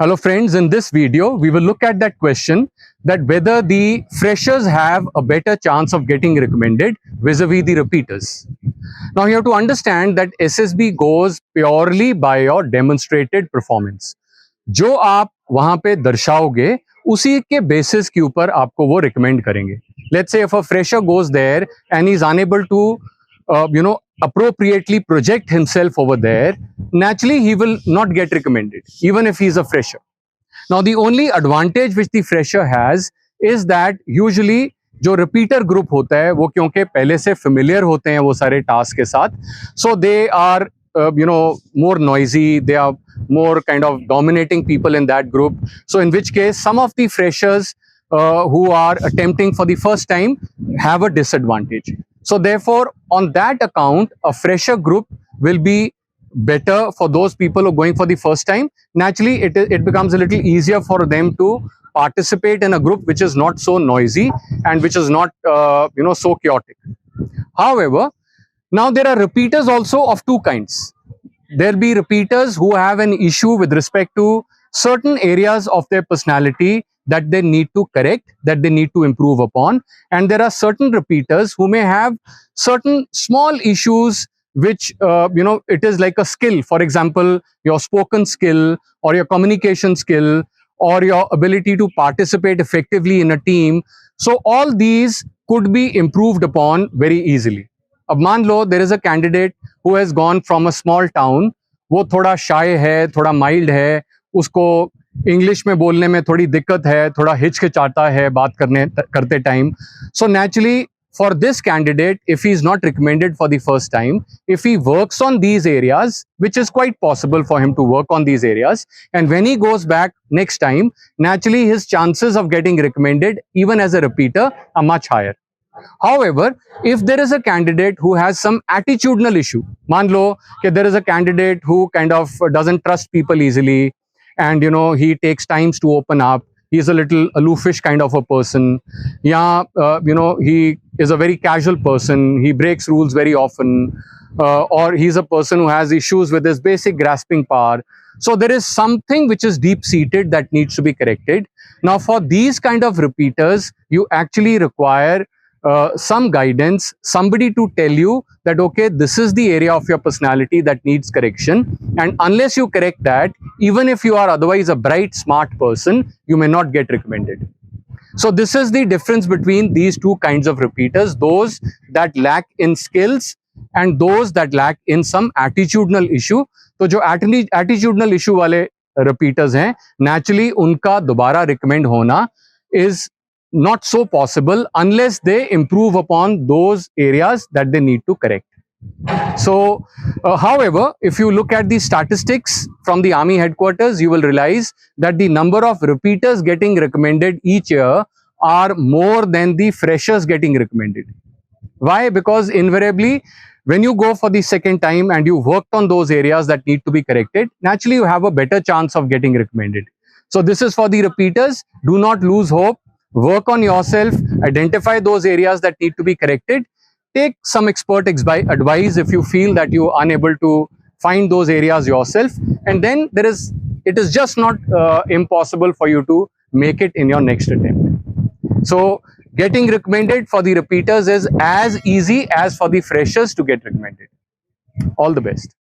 Hello friends, in this video we will look at that question that whether the freshers have a better chance of getting recommended vis-a-vis the repeaters. Now you have to understand that SSB goes purely by your demonstrated performance. जो आप वहां पे दर्शाओगे उसी के basis के ऊपर आपको वो रिकमेंड करेंगे. Let's say if a fresher goes there and is unable to appropriately project himself over there, naturally he will not get recommended even if he is a fresher. Now the only advantage which the fresher has is that usually जो repeater group होता है वो क्योंकि पहले से familiar होते हैं वो सारे task के साथ, so they are more noisy, they are more kind of dominating people in that group. So in which case some of the freshers who are attempting for the first time have a disadvantage. So therefore on that account a fresher group will be better for those people who are going for the first time. Naturally it becomes a little easier for them to participate in a group which is not so noisy and which is not so chaotic. However, now there are repeaters also of two kinds. There'll be repeaters who have an issue with respect to certain areas of their personality that they need to correct, that they need to improve upon. And there are certain repeaters who may have certain small issues which, it is like a skill. For example, your spoken skill or your communication skill or your ability to participate effectively in a team. So all these could be improved upon very easily. अब मान लो there is a candidate who has gone from a small town, वो थोड़ा shy है, थोड़ा mild है, उसको English में बोलने में थोड़ी दिक्कत है, थोड़ा हिचकिचाता है बात करते time. So naturally for this candidate, if he is not recommended for the first time, if he works on these areas, which is quite possible for him to work on these areas, and when he goes back next time, naturally his chances of getting recommended even as a repeater are much higher. However, if there is a candidate who has some attitudinal issue, मान लो कि there is a candidate who kind of doesn't trust people easily and he takes times to open up, he is a little aloofish kind of a person, yeah, he is a very casual person, he breaks rules very often, or he's a person who has issues with his basic grasping power. So there is something which is deep-seated that needs to be corrected. Now for these kind of repeaters, you actually require some guidance, somebody to tell you that, okay, this is the area of your personality that needs correction. And unless you correct that, even if you are otherwise a bright, smart person, you may not get recommended. So this is the difference between these two kinds of repeaters, those that lack in skills and those that lack in some attitudinal issue. तो जो attitudinal issue वाले repeaters हैं, naturally उनका दोबारा recommend होना is not so possible unless they improve upon those areas that they need to correct. So, however, if you look at the statistics from the Army headquarters, you will realize that the number of repeaters getting recommended each year are more than the freshers getting recommended. Why? Because invariably, when you go for the second time and you worked on those areas that need to be corrected, naturally you have a better chance of getting recommended. So this is for the repeaters. Do not lose hope. Work on yourself, identify those areas that need to be corrected, take some expert advice if you feel that you are unable to find those areas yourself, and then it is just not impossible for you to make it in your next attempt. So getting recommended for the repeaters is as easy as for the freshers to get recommended. All the best.